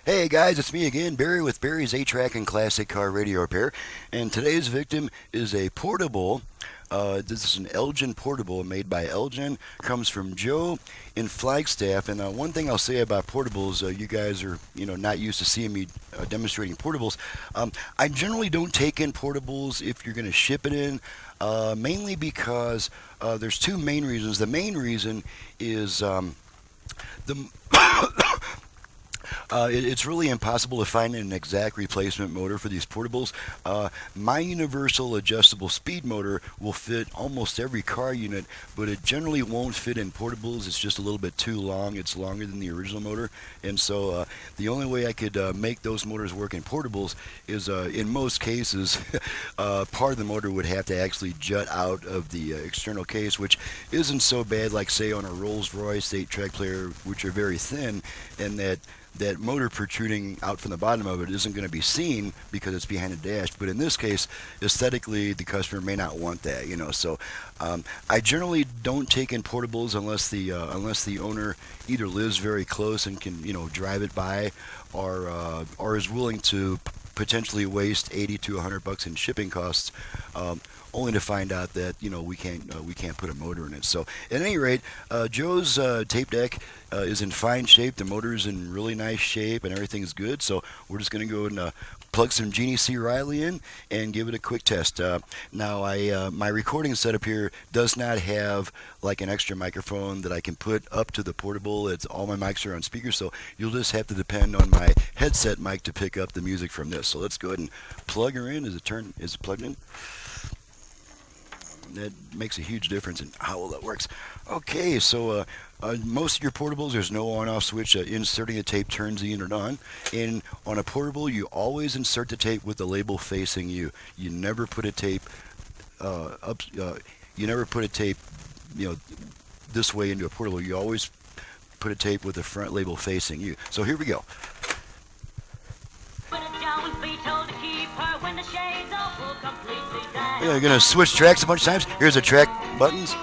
Hey guys, it's me again, Barry with Barry's A-Track and Classic Car Radio Repair. And today's victim is a portable. This is an Elgin portable made by Elgin. Comes from Joe in Flagstaff. And one thing I'll say about portables, you guys are not used to seeing me demonstrating portables. I generally don't take in portables if you're going to ship it in, mainly because there's two main reasons. The main reason is the it's really impossible to find an exact replacement motor for these portables. My universal adjustable speed motor will fit almost every car unit, but it generally won't fit in portables. It's just a little bit too long. It's longer than the original motor, and so the only way I could make those motors work in portables is, in most cases, part of the motor would have to actually jut out of the external case, which isn't so bad, like say on a Rolls-Royce 8-track player, which are very thin, and that motor protruding out from the bottom of it isn't going to be seen because it's behind the dash. But in this case, aesthetically, the customer may not want that. So I generally don't take in portables unless the owner either lives very close and can drive it by, or is willing to potentially waste 80 to $100 in shipping costs, only to find out that we can't put a motor in it. So at any rate, Joe's tape deck is in fine shape. The motor is in really nice shape, and everything's good. So we're just going to go and plug some Genie C. Riley in and give it a quick test. Now, my recording setup here does not have like an extra microphone that I can put up to the portable. It's all my mics are on speakers, so you'll just have to depend on my headset mic to pick up the music from this. So let's go ahead and plug her in. Is it plugged in? That makes a huge difference in how well that works. Okay, so most of your portables, there's no on-off switch. Inserting the tape turns the unit on. And on a portable, you always insert the tape with the label facing you. You never put a tape up. You never put a tape, this way into a portable. You always put a tape with the front label facing you. So here we go. You're going to switch tracks a bunch of times. Here's the track buttons.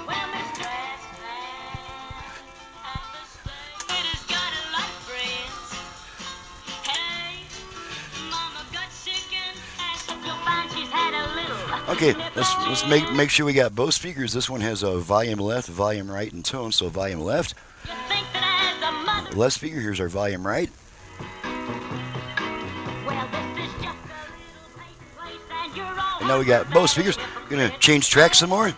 Okay, let's make sure we got both speakers. This one has a volume left, volume right, and tone. So volume left. Left speaker, here's our volume right. And now we got both speakers. We're going to change tracks some more.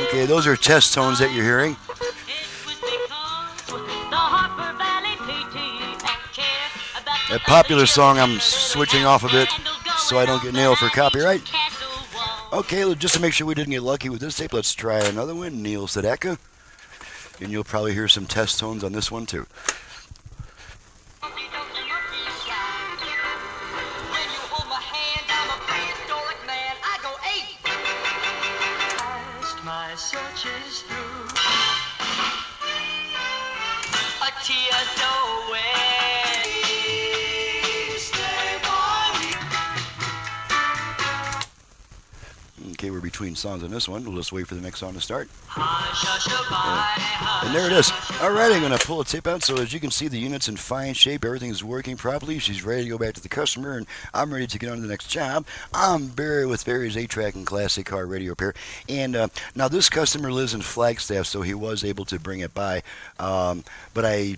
Okay, those are test tones that you're hearing. A popular song, I'm switching off a bit so I don't get nailed for copyright. Okay, just to make sure we didn't get lucky with this tape, let's try another one, Neil Sedaka. And you'll probably hear some test tones on this one too. My searches through a tear away. Okay, we're between songs on this one. We'll just wait for the next song to start. And there it is. Alright, I'm going to pull a tape out. So as you can see, the unit's in fine shape. Everything's working properly. She's ready to go back to the customer, and I'm ready to get on to the next job. I'm Barry with Barry's A-Track and Classic Car Radio Repair. And now this customer lives in Flagstaff, so he was able to bring it by. But as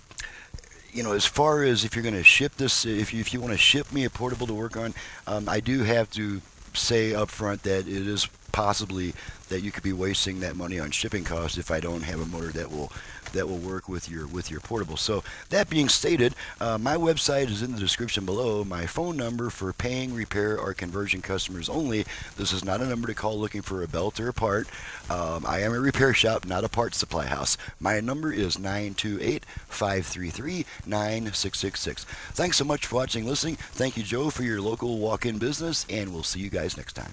far as if you're going to ship this, if you want to ship me a portable to work on, I do have to say up front that it is possibly that you could be wasting that money on shipping costs if I don't have a motor that will work with your portable. So that being stated, my website is in the description below. My phone number for paying, repair, or conversion customers only. This is not a number to call looking for a belt or a part. I am a repair shop, not a parts supply house. My number is 928-533-9666. Thanks so much for watching and listening. Thank you, Joe, for your local walk-in business, and we'll see you guys next time.